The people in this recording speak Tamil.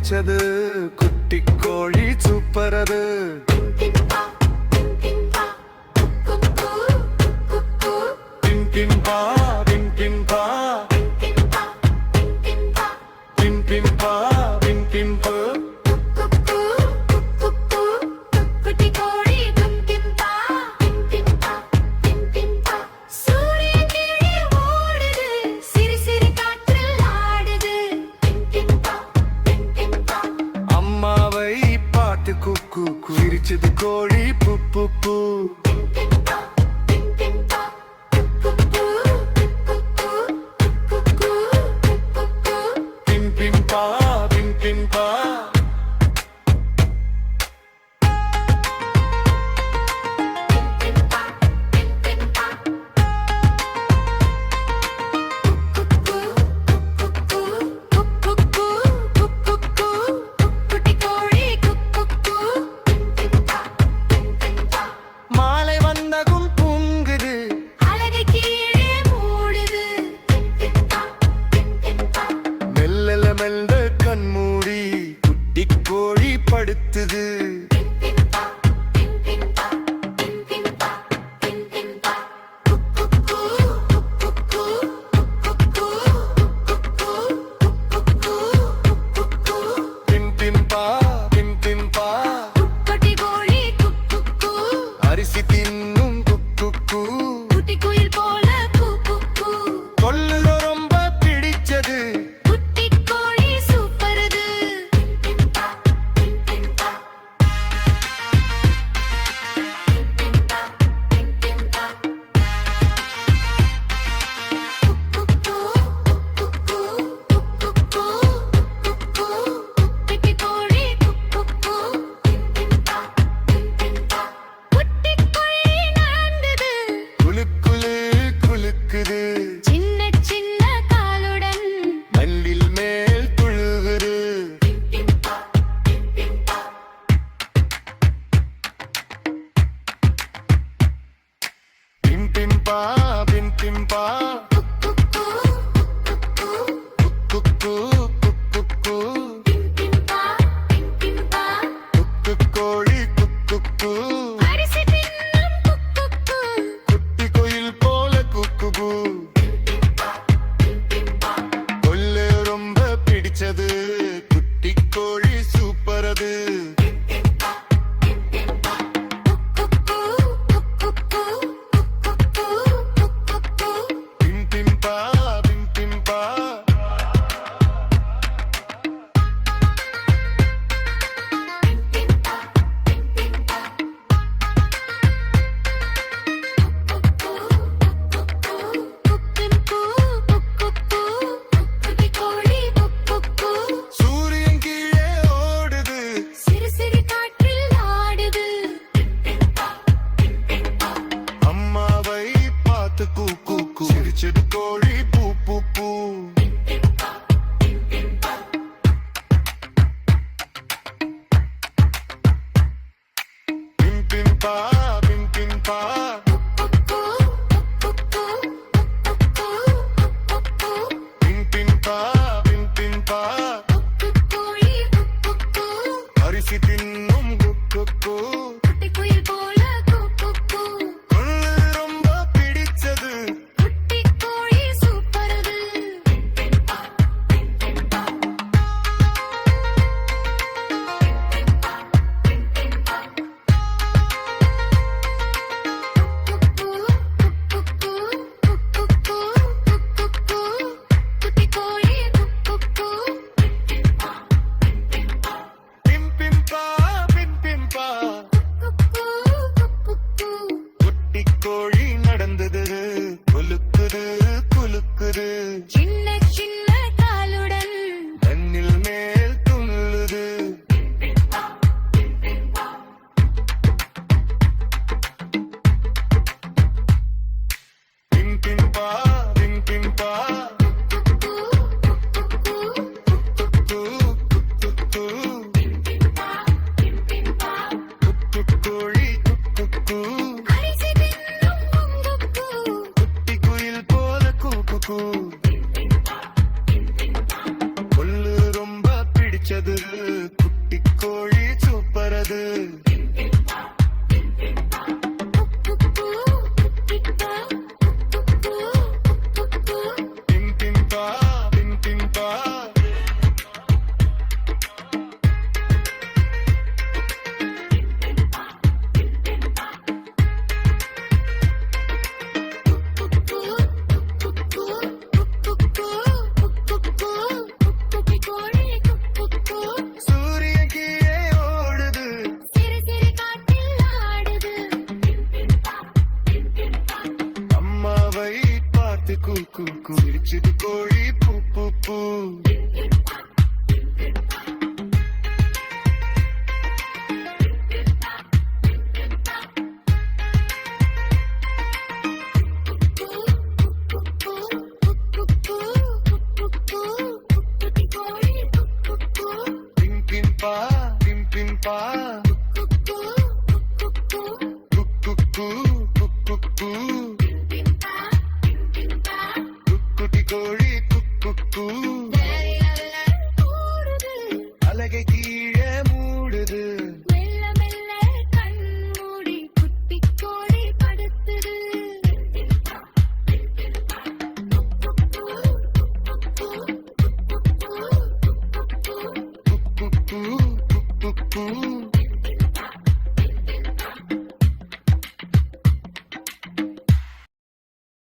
பிடிச்சது குட்டி கோழி சூப்பரது குயிரிச்சது கோழி பூ பூ பூ பின் பின் பா பின் பின் பா கண்மூடி குட்டி கோழி படுத்துது பின் பின் பா பின் பின் பா குட்டி கோழி அரிசி தின்னும் குக்கு குட்டி குயில் போல கொல்லுல ரொம்ப பிடிச்சது சின்ன சின்ன காலுடன் மண்ணில் மேல் துழுகுது பின் பின் பா பின் பின் பா கோழி குக்கு குட்டி கோயில் போல குக்கு கொல்ல ரொம்ப பிடிச்சது குட்டி கோழி சூப்பரது பின் பின் பா பின் பின் பா சிரிச்சது கோழி பூ பூ பூ பின் பின் பா பின் பின் பா பின் பின் பா பின் பின் பா அரிசி தின்னும் குக்கு குயில் போல கோழி நடந்தது குலுக்குது குலுக்குது சின்ன சின்ன காலுடன் மண்ணில் மேல் துள்ளுது பின் பின் பா பின் பின் பா கோழி குக்கு குட்டி குயில் போல கூக்கு பூ பூ பூ பின் பின் பா பின் பின் பா குட்டி கோழி குக்கு அலகை கீழே மூடுது குக்கு